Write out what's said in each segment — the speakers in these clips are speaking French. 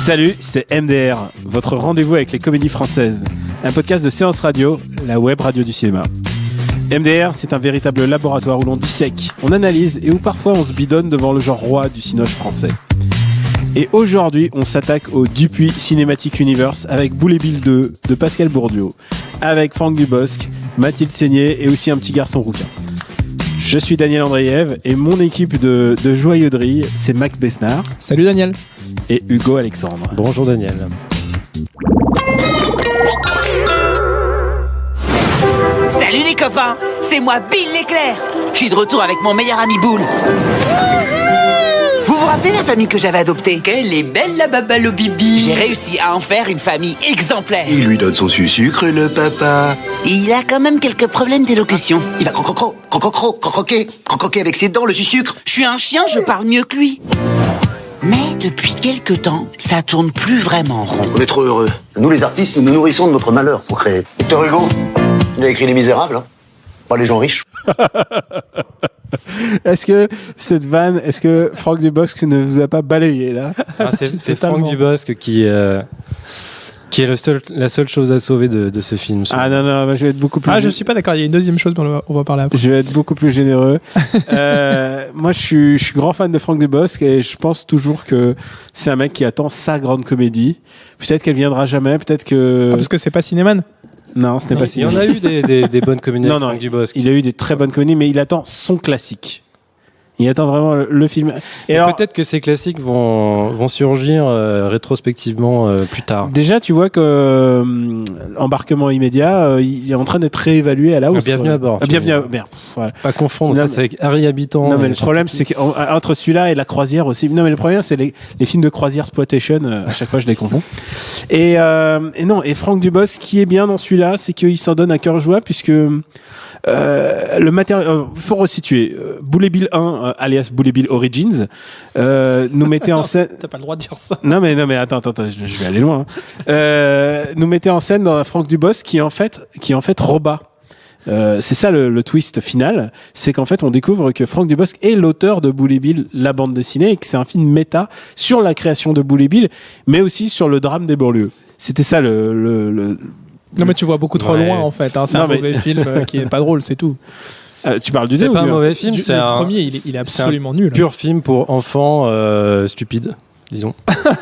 Salut, c'est MDR, votre rendez-vous avec les comédies françaises. Un podcast de Séance Radio, la web radio du cinéma. MDR, c'est un véritable laboratoire où l'on dissèque, on analyse et où parfois on se bidonne devant le genre roi du cinoche français. Et aujourd'hui, on s'attaque au Dupuis Cinematic Universe avec Boule et Bill 2 de Pascal Bourdieu, avec Franck Dubosc, Mathilde Seigné et aussi un petit garçon rouquin. Je suis Daniel Andreev et mon équipe de joyeuderie, c'est Mac Besnard. Salut Daniel. Et Hugo Alexandre. Bonjour Daniel. Salut les copains, c'est moi Bill l'éclair. Je suis de retour avec mon meilleur ami Boule. Vous vous rappelez la famille que j'avais adoptée? Qu'elle est belle la babalo bibi. J'ai réussi à en faire une famille exemplaire. Il lui donne son sucre, le papa. Il a quand même quelques problèmes d'élocution. Il va croquer avec ses dents, le sucre. Je suis un chien, je parle mieux que lui. Mais depuis quelque temps, ça tourne plus vraiment rond. On est trop heureux. Nous, les artistes, nous nous nourrissons de notre malheur pour créer. Victor Hugo, il a écrit Les Misérables, hein. Pas les gens riches. Est-ce que Franck Dubosc ne vous a pas balayé là? C'est Franck Dubosc qui est la seule chose à sauver de ce film. Ah non, je vais être beaucoup plus... je suis pas d'accord, il y a une deuxième chose, mais on va parler après. Je vais être beaucoup plus généreux. Moi, je suis grand fan de Franck Dubosc et je pense toujours que c'est un mec qui attend sa grande comédie. Peut-être qu'elle viendra jamais, peut-être que... parce que c'est pas Cinéman. Non, ce n'est pas Cinéman. Il y en a eu des bonnes comédies avec Franck Dubosc. Il a eu des très bonnes comédies, mais il attend son classique. Il attend vraiment le film. Et alors, peut-être que ces classiques vont surgir rétrospectivement plus tard. Déjà, tu vois que Embarquement immédiat, il est en train d'être réévalué à la hausse. Bienvenue à bord. Bienvenue à bord. Voilà. Pas confondre ça, c'est avec Harry Habitant. Non, mais le problème, c'est qu'entre celui-là et La Croisière aussi. Non, mais le problème, c'est les films de Croisière Exploitation. À chaque fois, je les confonds. Et Franck Dubosc, qui est bien dans celui-là, c'est qu'il s'en donne à cœur joie, puisque le matériel, faut resituer. Boule et Bill 1, alias Boule et Bill Origins, nous mettait en scène. T'as pas le droit de dire ça. Non mais attends, je vais aller loin. Nous mettait en scène dans Franck Dubosc qui est en fait Roba. C'est ça le twist final, c'est qu'en fait on découvre que Franck Dubosc est l'auteur de Boule et Bill, la bande dessinée, et que c'est un film méta sur la création de Boule et Bill, mais aussi sur le drame des banlieues. C'était ça Non mais tu vois beaucoup trop loin en fait, hein. C'est un mauvais film qui est pas drôle, c'est tout. Tu parles du 2 ou pas un mauvais film, c'est le premier, il est absolument nul. Pur film pour enfants stupides, disons.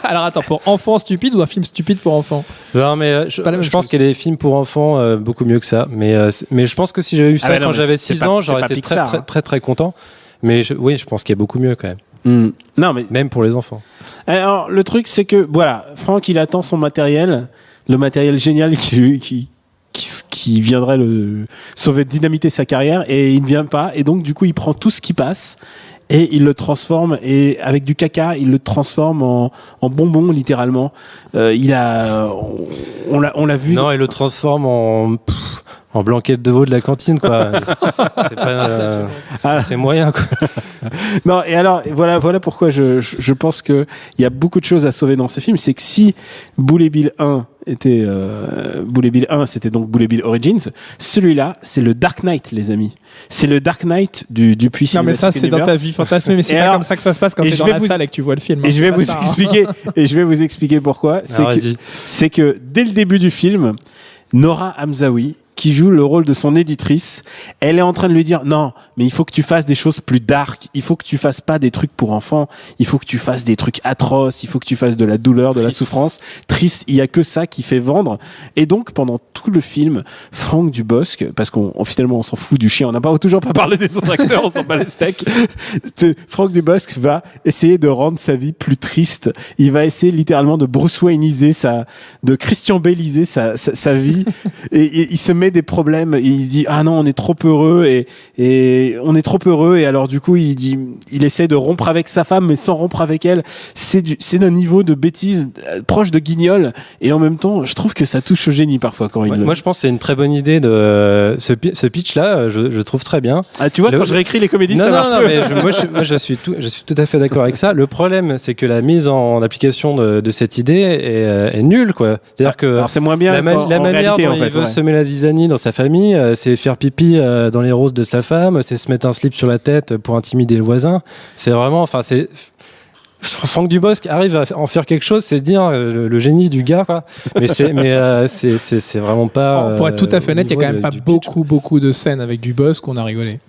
Alors attends, pour enfants stupides ou un film stupide pour enfants? Non mais je pense qu'il y a des films pour enfants beaucoup mieux que ça. Mais je pense que si j'avais eu ça quand j'avais 6 ans, j'aurais été très content. Mais je pense qu'il y a beaucoup mieux quand même. Non mais même pour les enfants. Alors le truc c'est que voilà, Franck il attend son matériel, le matériel génial qui viendrait le sauver, dynamiter sa carrière, et il ne vient pas, et donc du coup il prend tout ce qui passe et il le transforme, et avec du caca il le transforme en bonbon littéralement. On l'a vu. Non, il le transforme en blanquette de veau de la cantine, quoi. C'est pas, c'est moyen, quoi. Non, et alors, voilà pourquoi je pense que il y a beaucoup de choses à sauver dans ce film. C'est que si Boule et Bill 1 était, Boule et Bill 1, c'était donc Boule et Bill Origins, celui-là, c'est le Dark Knight, les amis. C'est le Dark Knight du Dupuis Cinematic Universe. Non, mais ça, c'est dans ta vie fantasmée, mais c'est pas comme ça que ça se passe quand t'es dans la salle et que tu vois le film. Et je vais vous expliquer pourquoi. C'est que dès le début du film, Nora Hamzaoui, qui joue le rôle de son éditrice, elle est en train de lui dire non, mais il faut que tu fasses des choses plus dark, il faut que tu fasses pas des trucs pour enfants, il faut que tu fasses des trucs atroces, il faut que tu fasses de la douleur, de la souffrance, triste, il y a que ça qui fait vendre. Et donc pendant tout le film, Franck Dubosc, parce finalement on s'en fout du chien, on n'a toujours pas parlé des autres acteurs, on s'en bat les steaks. Franck Dubosc va essayer de rendre sa vie plus triste, il va essayer littéralement de Bruce Wayneiser de Christian Bale-iser sa vie, et il se met des problèmes, il se dit ah non, on est trop heureux, et on est trop heureux, et alors du coup il essaie de rompre avec sa femme mais sans rompre avec elle. C'est d'un niveau de bêtise proche de Guignol, et en même temps je trouve que ça touche au génie parfois quand moi je pense que c'est une très bonne idée de ce pitch là, je trouve très bien. Tu vois, quand je réécris les comédies, ça marche peu. Mais je suis tout à fait d'accord avec ça. Le problème, c'est que la mise en application de cette idée est nulle, quoi. C'est-à-dire que alors c'est moins bien la manière dont il veut semer la zizanie dans sa famille, c'est faire pipi dans les roses de sa femme, c'est se mettre un slip sur la tête pour intimider le voisin. C'est vraiment, Franck Dubosc arrive à en faire quelque chose, c'est dire le génie du gars, quoi. Mais c'est vraiment pas. Pour être tout à fait honnête, il y a quand même pas beaucoup de scènes avec Dubosc qu'on a rigolé.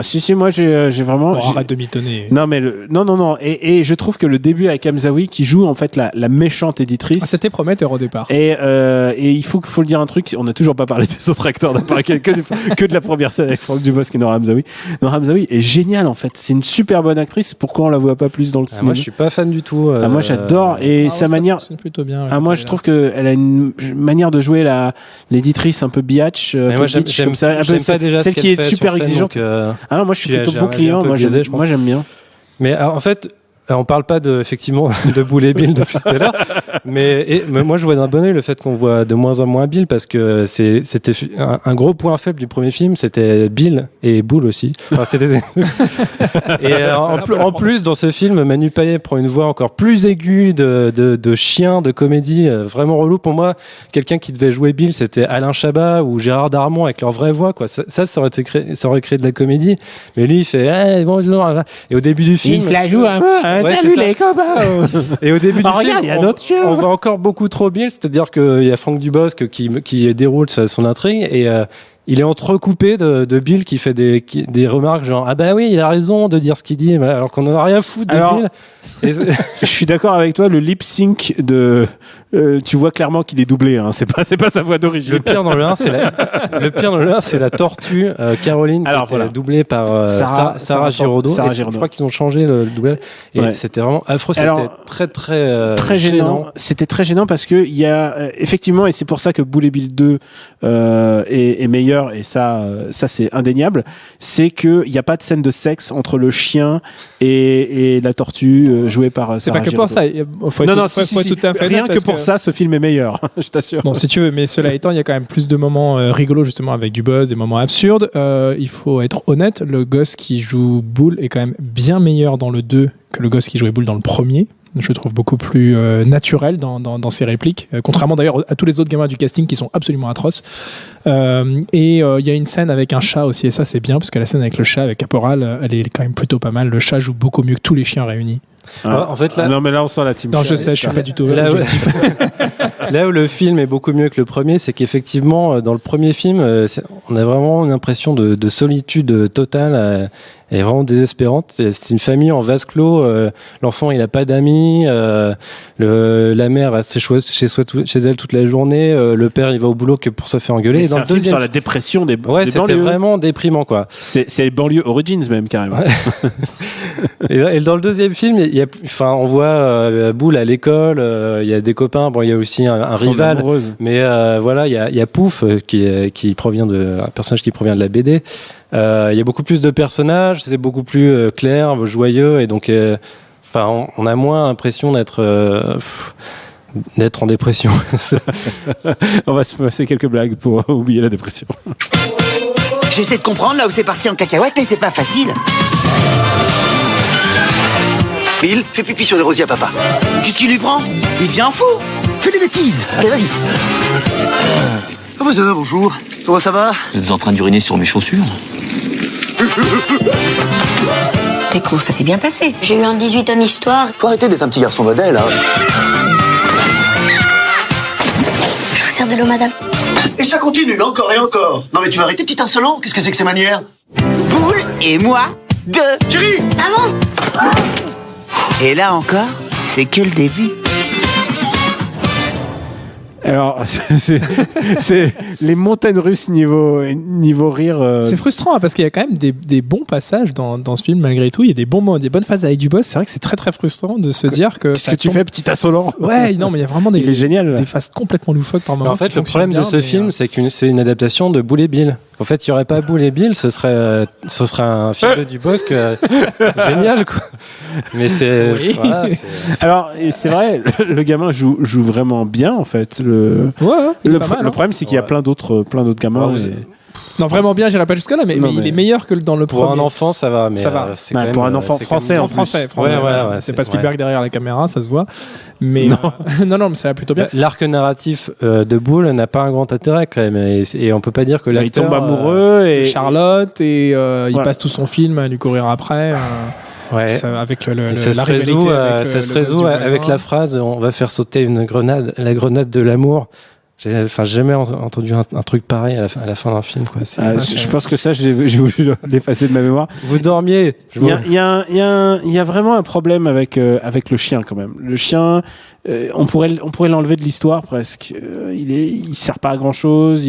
Si, moi j'ai vraiment. Arrête de mitonner. Non, mais non. Et je trouve que le début avec Hamzaoui qui joue en fait la méchante éditrice. C'était prometteur au départ. Et il faut le dire un truc, on n'a toujours pas parlé des autres acteurs, on a parlé que de la première scène avec Franck Dubosc et Nora Hamzaoui. Nora Hamzaoui est géniale en fait, c'est une super bonne actrice, pourquoi on la voit pas plus dans le cinéma? Moi je suis pas fan du tout. Moi j'adore, et sa manière. C'est plutôt bien. Moi je trouve qu'elle a une manière de jouer l'éditrice un peu biatch, comme ça, celle qui est super exigeante. Ah non, moi je suis plutôt bon client, moi j'aime bien. Mais alors, en fait, on parle pas effectivement de Bull et Bill depuis tout à l'heure, mais moi je vois d'un bon œil le fait qu'on voit de moins en moins Bill, parce que c'était un gros point faible du premier film, c'était Bill et Bull aussi. Enfin, et en plus dans ce film, Manu Payet prend une voix encore plus aiguë de chien, de comédie, vraiment relou. Pour moi, quelqu'un qui devait jouer Bill, c'était Alain Chabat ou Gérard Darmon avec leur vraie voix, quoi. Ça aurait créé de la comédie, mais lui il fait bonjour, et au début du film il se la joue un peu. Salut les copains. Et au début du film, il y a d'autres on va encore beaucoup trop Bill, c'est-à-dire qu'il y a Franck Dubosc qui déroule son intrigue, et il est entrecoupé de Bill qui fait des remarques genre ah bah oui, il a raison de dire ce qu'il dit, alors qu'on en a rien à foutre de Bill. Je suis d'accord avec toi, le lip sync tu vois clairement qu'il est doublé, hein. C'est pas sa voix d'origine. Le pire dans le 1, c'est la tortue Caroline, qui est doublée par Sarah Giraudot. Je crois qu'ils ont changé le doublage, et c'était vraiment affreux. C'était très gênant. C'était très gênant parce que il y a effectivement, et c'est pour ça que Bull et Bill 2 est meilleur, et ça c'est indéniable, c'est que il y a pas de scène de sexe entre le chien et la tortue jouée par Sarah Giraudot. C'est pas que pour ça. Si. Tout à fait rien que pour ça, ce film est meilleur, je t'assure. Bon, si tu veux, mais cela étant, il y a quand même plus de moments rigolos justement avec du buzz, des moments absurdes. Il faut être honnête, le gosse qui joue Bull est quand même bien meilleur dans le 2 que le gosse qui jouait Bull dans le premier. Je le trouve beaucoup plus naturel dans ses répliques, contrairement d'ailleurs à tous les autres gamins du casting qui sont absolument atroces. Et il y a une scène avec un chat aussi, et ça c'est bien parce que la scène avec le chat, avec Caporal, elle est quand même plutôt pas mal. Le chat joue beaucoup mieux que tous les chiens réunis. En fait, là... Non, mais là on sent la team. Non, je sais, je suis pas du tout objectif. Là où le film est beaucoup mieux que le premier, c'est qu'effectivement, dans le premier film, on a vraiment une impression de solitude totale et vraiment désespérante. C'est une famille en vase clos. L'enfant, il a pas d'amis. La mère reste chez elle toute la journée. Le père, il va au boulot que pour se faire engueuler. C'est un film sur la dépression des banlieues. C'était vraiment déprimant, quoi. C'est les banlieues Origins même, carrément. Ouais. Et dans le deuxième film, on voit Bull à l'école. Il y a des copains. Bon, il y a aussi un rival. Mais voilà, il y a Pouf qui provient un personnage qui provient de la BD. Il y a beaucoup plus de personnages, c'est beaucoup plus clair, joyeux, et donc on a moins l'impression d'être en dépression. On va se passer quelques blagues pour oublier la dépression. J'essaie de comprendre là où c'est parti en cacahuète, mais c'est pas facile. Bill, fais pipi sur les rosiers à papa. Qu'est-ce qu'il lui prend? Il devient fou. Fais des bêtises. Allez, vas-y. Bonjour. Comment ça va? Vous êtes en train d'uriner sur mes chaussures? Tes cours, ça s'est bien passé. J'ai eu un 18 en histoire. Faut arrêter d'être un petit garçon modèle, hein. Je vous sers de l'eau, madame. Et ça continue, encore et encore. Non mais tu vas arrêter, petit insolent. Qu'est-ce que c'est que ces manières? Bull et moi, deux. Chérie! Maman! Et là encore, c'est que le début. Alors, c'est les montagnes russes niveau rire. C'est frustrant, hein, parce qu'il y a quand même des bons passages dans ce film malgré tout. Il y a des bonnes phases avec du boss. C'est vrai que c'est très très frustrant de se dire que. Qu'est-ce que tu fais, petit insolent? Ouais, non, mais il y a vraiment il est génial, des phases complètement loufoques par moment. En fait, le problème de ce film, c'est que c'est une adaptation de Bull et Bill. En fait, il n'y aurait pas Bull et Bill, ce serait un film du Bosc génial, quoi. Mais c'est. Oui. Voilà, alors, et c'est vrai, le gamin joue vraiment bien, en fait. Le problème, c'est qu'il y a plein d'autres gamins. Non, vraiment bien, j'irai pas jusque là, mais il est meilleur que dans le premier. Pour un enfant, ça va, mais ça va. C'est quand même, pour un enfant français, en français. Ouais, c'est pas Spielberg derrière la caméra, ça se voit. Mais non, mais ça va plutôt bien. L'arc narratif de Bull n'a pas un grand intérêt quand même, et on peut pas dire que l'acteur il tombe amoureux et Charlotte, et il passe tout son film à lui courir après. Ouais. Ça, avec ça la se rivalité résout, avec, ça se le gosse résout du avec voisin. la phrase on va faire sauter une grenade, la grenade de l'amour. J'ai jamais entendu un truc pareil à la fin d'un film, quoi. Je pense que ça, j'ai voulu l'effacer de ma mémoire. Vous dormiez. Il y a vraiment un problème avec le chien quand même. Le chien, on pourrait l'enlever de l'histoire presque. Il sert pas à grand chose.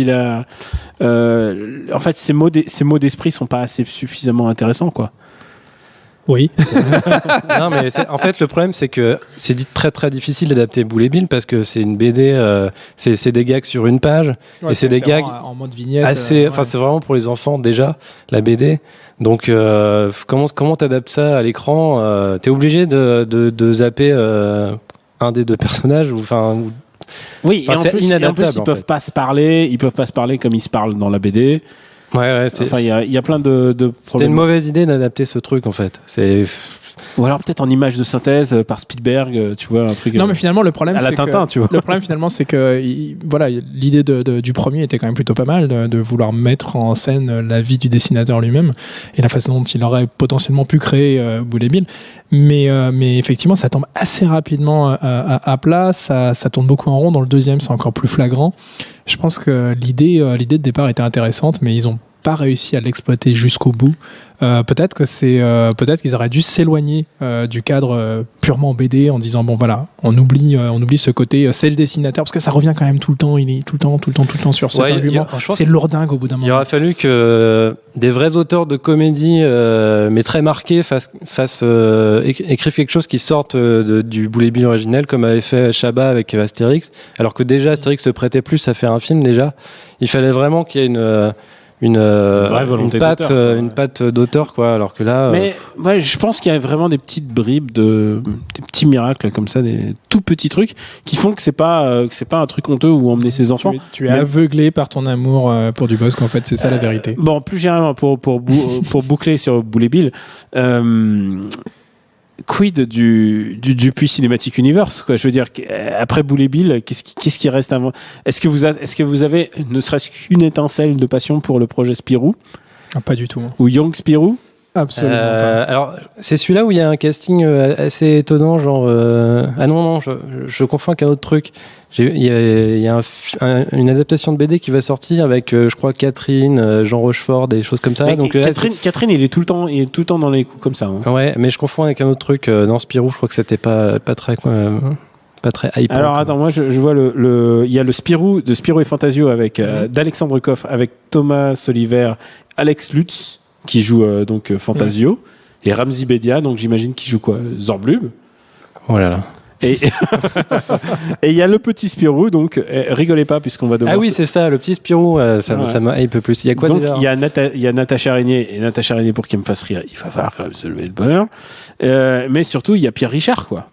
En fait, ses mots d'esprit sont pas assez suffisamment intéressants, quoi. Oui. Non, mais en fait, le problème, c'est que c'est très très difficile d'adapter Boule et Bill parce que c'est une BD, c'est des gags sur une page et c'est des gags en mode vignette. enfin, c'est vraiment pour les enfants déjà la BD. Donc, comment t'adaptes ça à l'écran T'es obligé de zapper un des deux personnages Oui, et en plus, inadaptable. Ils peuvent pas se parler comme ils se parlent dans la BD. Ouais, Enfin, il y a plein de C'était problèmes. une mauvaise idée d'adapter ce truc en fait. Ou alors peut-être en image de synthèse par Spielberg, tu vois, un truc. Non, mais finalement, le problème, à la c'est Tintin, que, tu vois. le problème, finalement, c'est que, voilà, l'idée du premier était quand même plutôt pas mal, de vouloir mettre en scène la vie du dessinateur lui-même et la façon dont il aurait potentiellement pu créer Boule et Bill. Mais effectivement, ça tombe assez rapidement à plat, ça tourne beaucoup en rond. Dans le deuxième, c'est encore plus flagrant. Je pense que l'idée de départ était intéressante, mais ils ont pas réussi à l'exploiter jusqu'au bout. Peut-être qu'ils auraient dû s'éloigner du cadre purement BD en disant bon voilà, on oublie ce côté c'est le dessinateur, parce que ça revient quand même tout le temps, il est tout le temps sur cet argument. C'est lourdingue au bout d'un moment. Il aura fallu que des vrais auteurs de comédie mais très marqués écrivent quelque chose qui sorte du Boule et Bill originel, comme avait fait Chabat avec Astérix, alors que déjà Astérix se prêtait plus à faire un film déjà. Il fallait vraiment qu'il y ait une patte d'auteur, quoi, alors que là mais ouais, je pense qu'il y a vraiment des petites bribes des petits miracles comme ça, des tout petits trucs qui font que c'est pas un truc honteux où emmener ses enfants. Tu es aveuglé par ton amour pour Dubosc, en fait, c'est ça la vérité. Bon, plus généralement pour boucler sur Boule et Bill, quid du Dupuis Cinematic Universe, quoi. Je veux dire, après Boule et Bill, qu'est-ce qui reste avant? Est-ce que vous avez ne serait-ce qu'une étincelle de passion pour le projet Spirou? Pas du tout. Ou Young Spirou? Absolument pas. Alors, c'est celui-là où il y a un casting assez étonnant, genre ah non, je confonds avec un autre truc. Il y a une adaptation de BD qui va sortir avec, je crois, Catherine, Jean Rochefort, des choses comme ça. Donc, Catherine, il est tout le temps dans les coups comme ça. Hein. Ouais, mais je confonds avec un autre truc. Dans Spirou, je crois que c'était pas très hype. Alors attends, moi je vois il y a le Spirou de Spirou et Fantasio avec d'Alexandre Koff, avec Thomas Oliver, Alex Lutz qui joue donc Fantasio, et Ramzi Bedia, donc j'imagine qu'il joue quoi, Zorblum. Voilà. Là. Et il y a le petit Spirou, donc rigolez pas puisqu'on va devoir. Ah oui, c'est ça, le petit Spirou, ça m'a hype plus. Il y a quoi donc, déjà? Il y a Natacha Régnier, et Natacha Régnier, pour qu'il me fasse rire, il va falloir quand même se lever le bonheur. Mais surtout, il y a Pierre Richard, quoi.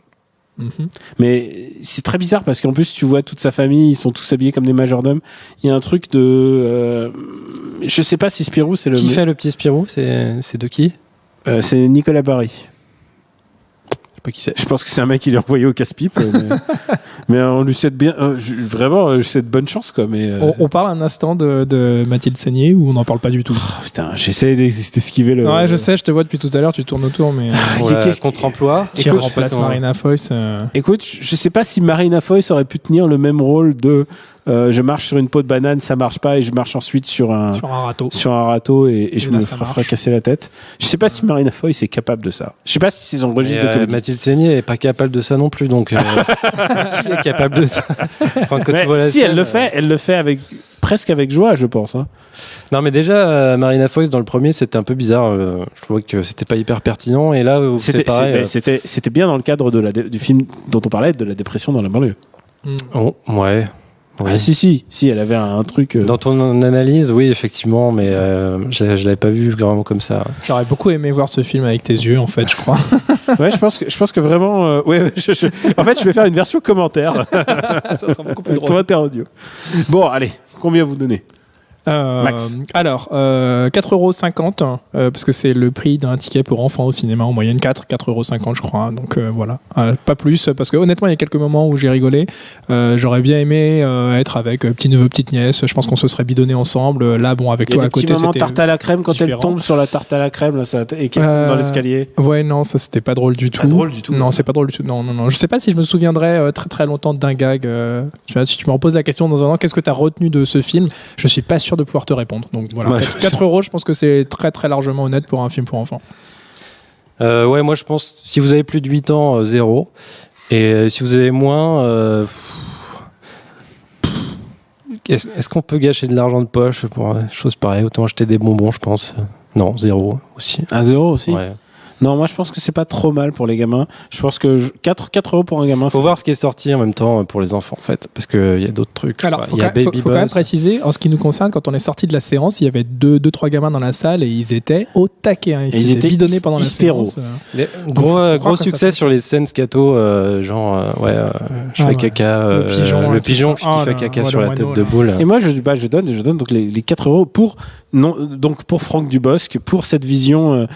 Mm-hmm. Mais c'est très bizarre parce qu'en plus, tu vois toute sa famille, ils sont tous habillés comme des majordomes. Il y a un truc de. Je sais pas si Spirou, c'est le. Qui fait le petit Spirou? C'est de qui? C'est Nicolas Barry. Pas qui c'est. Je pense que c'est un mec qui l'a envoyé au casse-pipe, mais on lui souhaite bien, vraiment, je souhaite bonne chance, quoi. Mais on parle un instant de Mathilde Seigné ou on n'en parle pas du tout? Putain, j'essaie d'esquiver le. Ouais, je sais, je te vois depuis tout à l'heure, tu tournes autour, mais Qu'est-ce contre-emploi qui remplace Marina Foïs. Écoute, je sais pas si Marina Foïs aurait pu tenir le même rôle de je marche sur une peau de banane, ça marche pas, et je marche ensuite sur un râteau et je me ferai casser la tête. Je sais pas si Marina Foïs est capable de ça. Je sais pas si c'est son registre de comédie. Mathilde Seigné est pas capable de ça non plus, donc qui est capable de ça? Enfin, si elle le fait presque avec joie, je pense. Hein. Non, mais déjà Marina Foïs dans le premier, c'était un peu bizarre. Je trouvais que c'était pas hyper pertinent, et là c'est pareil. C'était bien dans le cadre du film dont on parlait, de la dépression dans la banlieue. Oh, ouais. Oui. Ah si, elle avait un truc. Dans ton analyse, oui, effectivement, mais je l'avais pas vu vraiment comme ça. J'aurais beaucoup aimé voir ce film avec tes yeux, en fait, je crois. Ouais, je pense que vraiment. En fait, je vais faire une version commentaire. Ça sera beaucoup plus drôle. Commentaire audio. Bon, allez, combien vous donnez? Max. Alors, 4,50€, parce que c'est le prix d'un ticket pour enfants au cinéma en moyenne, 4,50€, je crois. Donc voilà, pas plus, parce que honnêtement, il y a quelques moments où j'ai rigolé. J'aurais bien aimé être avec petit neveu, petite nièce. Je pense qu'on se serait bidonné ensemble. Là, bon, avec toi à côté, c'était. Il y a des petits moments c'était tarte à la crème quand différent. elle tombe sur la tarte à la crème là, et qu'elle tombe dans l'escalier. Ouais, non, ça c'était pas drôle du tout. Pas drôle du tout. Non, c'est pas drôle du tout. Non. Je sais pas si je me souviendrai très très longtemps d'un gag. Tu vois, si tu me reposes la question dans un an, qu'est-ce que tu as retenu de ce film ? Je suis pas sûr de pouvoir te répondre. Donc voilà, Ouais, 4€, je pense que c'est très très largement honnête pour un film pour enfants. Ouais, moi je pense, si vous avez plus de 8 ans, 0. Et si vous avez moins, est-ce qu'on peut gâcher de l'argent de poche pour des choses pareilles ? Autant acheter des bonbons, je pense. Non, 0 aussi. 1-0 aussi. Ouais. Non, moi je pense que c'est pas trop mal pour les gamins. Je pense que 4€ pour un gamin. Faut voir ce qui est sorti en même temps pour les enfants en fait, parce qu'il y a d'autres trucs. Alors, Il y a Baby faut quand même Boss. préciser, en ce qui nous concerne, quand on est sorti de la séance, il y avait 2-3 gamins dans la salle et ils étaient au taquet. Hein. Ils étaient bidonnés pendant la hystéros. séance. Les faut gros croire que succès ça sur les scènes scato, je fais caca, le pigeon qui fait caca sur la tête de boule. Et moi je donne donc les 4€ pour pour Franck Dubosc, pour cette vision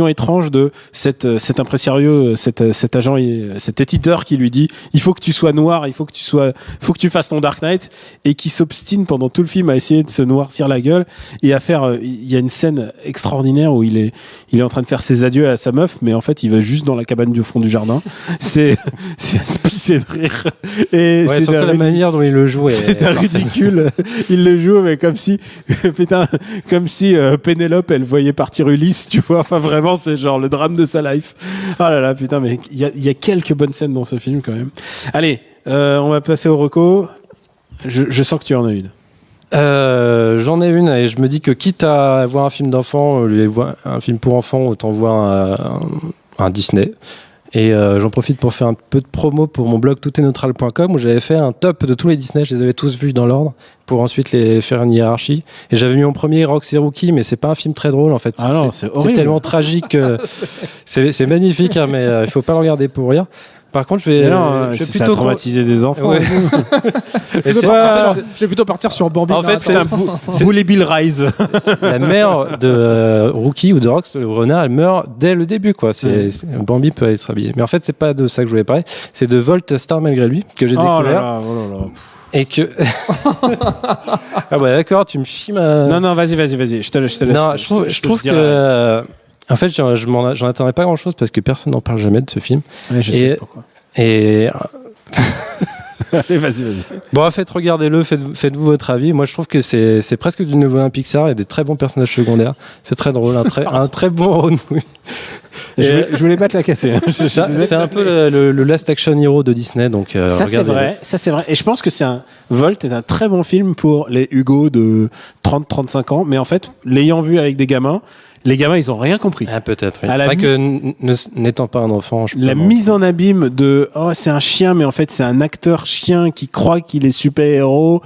étrange de cet impresario, cet agent, cet éditeur qui lui dit il faut que tu sois noir, faut que tu fasses ton Dark Knight, et qui s'obstine pendant tout le film à essayer de se noircir la gueule et à faire. Il y a une scène extraordinaire où il est en train de faire ses adieux à sa meuf, mais en fait il va juste dans la cabane du fond du jardin. C'est à se pisser de rire. Et Ouais, c'est surtout la manière dont il le joue. c'est un ridicule. Il le joue, mais comme si Pénélope, elle voyait partir Ulysse, tu vois. Enfin, vraiment, c'est genre le drame de sa life. Oh là là, putain, mais il y a quelques bonnes scènes dans ce film, quand même. Allez, on va passer au reco. Je sens que tu en as une. J'en ai une, et je me dis que quitte à voir un film d'enfant, un film pour enfants, autant voir un Disney. Et j'en profite pour faire un peu de promo pour mon blog toutestneutral.com, où j'avais fait un top de tous les Disney, je les avais tous vus dans l'ordre, pour ensuite les faire une hiérarchie. Et j'avais mis en premier Roxy Rookie, mais c'est pas un film très drôle en fait. Ah non, c'est horrible. C'est tellement tragique. C'est magnifique, hein, mais il faut pas le regarder pour rire. Par contre, je vais ça plutôt a traumatisé des enfants. Ouais. Et Je vais plutôt partir sur Bambi. En fait, C'est un Boulet Bill Rise. la mère de Rookie ou de Rox, le renard, elle meurt dès le début, quoi. Bambi peut aller se rhabiller. Mais en fait, c'est pas de ça que je voulais parler. C'est de Volt Star malgré lui, que j'ai découvert. Oh là là. Et que. Ah ouais, d'accord, tu me chies ma. Non, vas-y. Je te laisse. Non, je trouve que. En fait, j'en attendais pas grand-chose parce que personne n'en parle jamais de ce film. Ouais, je sais pourquoi. Et. Allez, vas-y. Bon, regardez-le, faites-vous votre avis. Moi, je trouve que c'est presque du nouveau un Pixar. Il y a des très bons personnages secondaires. C'est très drôle, un très bon road movie. Je voulais pas te la casser. Hein. C'est un peu le Last Action Hero de Disney, donc ça c'est vrai. Et je pense que Volt est un très bon film pour les Hugo de 30-35 ans, mais en fait, l'ayant vu avec des gamins, les gamins, ils ont rien compris. Ah, peut-être. Oui. C'est vrai que n'étant pas un enfant, la mise en abîme de c'est un chien, mais en fait c'est un acteur chien qui croit qu'il est super-héros.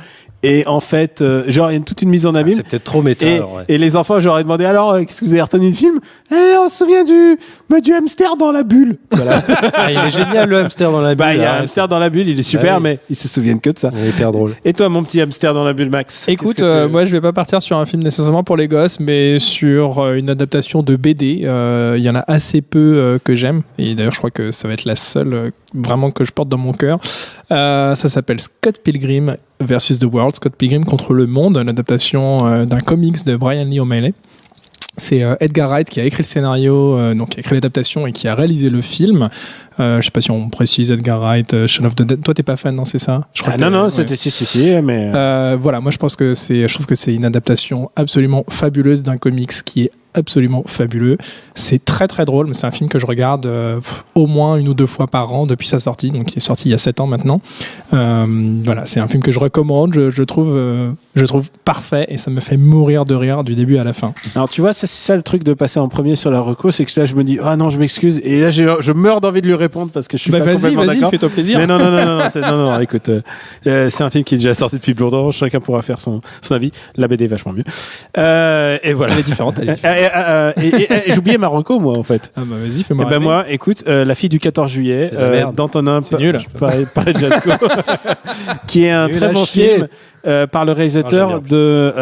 Et en fait, genre, il y a toute une mise en abîme. C'est peut-être trop méta. Et les enfants, j'aurais demandé, alors, qu'est-ce que vous avez retenu du film? On se souvient du hamster dans la bulle. Voilà. Il est génial, le hamster dans la bulle. Il y a un hamster dans la bulle, il est super, mais ils se souviennent que de ça. Il est hyper drôle. Et toi, mon petit hamster dans la bulle, Max? Écoute, moi, je vais pas partir sur un film nécessairement pour les gosses, mais sur une adaptation de BD. Il y en a assez peu que j'aime. Et d'ailleurs, je crois que ça va être la seule vraiment que je porte dans mon cœur. Ça s'appelle Scott Pilgrim versus The World, Scott Pilgrim contre le monde, l'adaptation d'un comics de Brian Lee O'Malley. C'est Edgar Wright qui a écrit le scénario, donc qui a écrit l'adaptation et qui a réalisé le film. Je sais pas si on précise Edgar Wright, Shaun of the Dead. Toi, t'es pas fan, non, c'est ça? Non, c'était si, mais. Voilà, moi je trouve que c'est une adaptation absolument fabuleuse d'un comics qui est absolument fabuleux. C'est très très drôle, mais c'est un film que je regarde au moins 1 ou 2 fois par an depuis sa sortie, donc il est sorti il y a 7 ans maintenant. Voilà, c'est un film que je recommande, je trouve parfait et ça me fait mourir de rire du début à la fin. Alors tu vois, c'est ça le truc de passer en premier sur la reco, c'est que là je me dis non, je m'excuse, et là je meurs d'envie de lui répondre parce que je suis pas complètement d'accord. Vas-y, fais-toi plaisir. Mais non, écoute, c'est un film qui est déjà sorti depuis plus longtemps, chacun pourra faire son avis. La BD est vachement mieux. Et voilà. Elle est différente. Et j'oubliais Marocco, moi, en fait. Ah bah vas-y, fais-moi. Et ben moi, écoute, La fille du 14 juillet, d'Antonin Pajatko, qui est un très bon film par le réalisateur de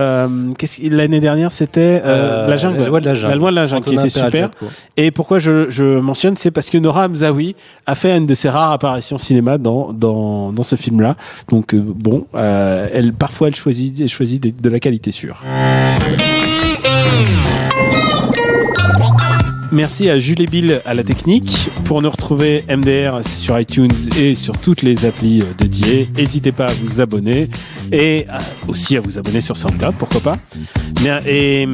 l'année dernière, c'était La Jungle. La Loi de la Jungle. La Loi de la Jungle, qui était super. Et pourquoi je mentionne, c'est parce que Nora Hamzaoui a fait une de ses rares apparitions cinéma dans ce film-là. Donc parfois elle choisit de la qualité sûre. Merci à Jules et Bill à la technique. Pour nous retrouver, MDR, c'est sur iTunes et sur toutes les applis dédiées. N'hésitez pas à vous abonner et aussi à vous abonner sur SoundCloud, pourquoi pas. Et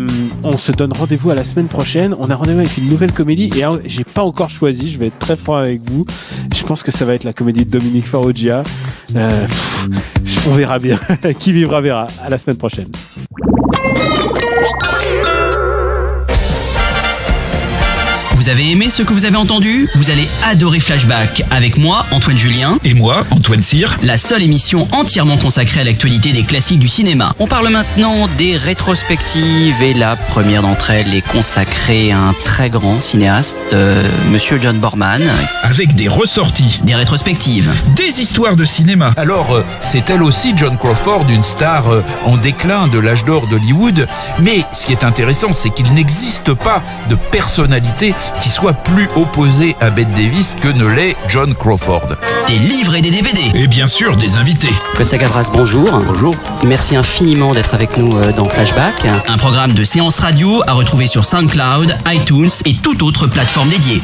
on se donne rendez-vous à la semaine prochaine. On a rendez-vous avec une nouvelle comédie et j'ai pas encore choisi, je vais être très franc avec vous. Je pense que ça va être la comédie de Dominique Farrugia. On verra bien. Qui vivra verra. À la semaine prochaine. Vous avez aimé ce que vous avez entendu ? Vous allez adorer Flashback avec moi, Antoine Julien. Et moi, Antoine Cyr. La seule émission entièrement consacrée à l'actualité des classiques du cinéma. On parle maintenant des rétrospectives et la première d'entre elles est consacrée à un très grand cinéaste, Monsieur John Borman. Avec des ressorties. Des rétrospectives. Des histoires de cinéma. Alors, c'est elle aussi, Joan Crawford, une star en déclin de l'âge d'or d'Hollywood. Mais ce qui est intéressant, c'est qu'il n'existe pas de personnalité qui soit plus opposé à Bette Davis que ne l'est Joan Crawford. Des livres et des DVD. Et bien sûr, des invités. Costa Gavras, bonjour. Bonjour. Merci infiniment d'être avec nous dans Flashback. Un programme de séance radio à retrouver sur SoundCloud, iTunes et toute autre plateforme dédiée.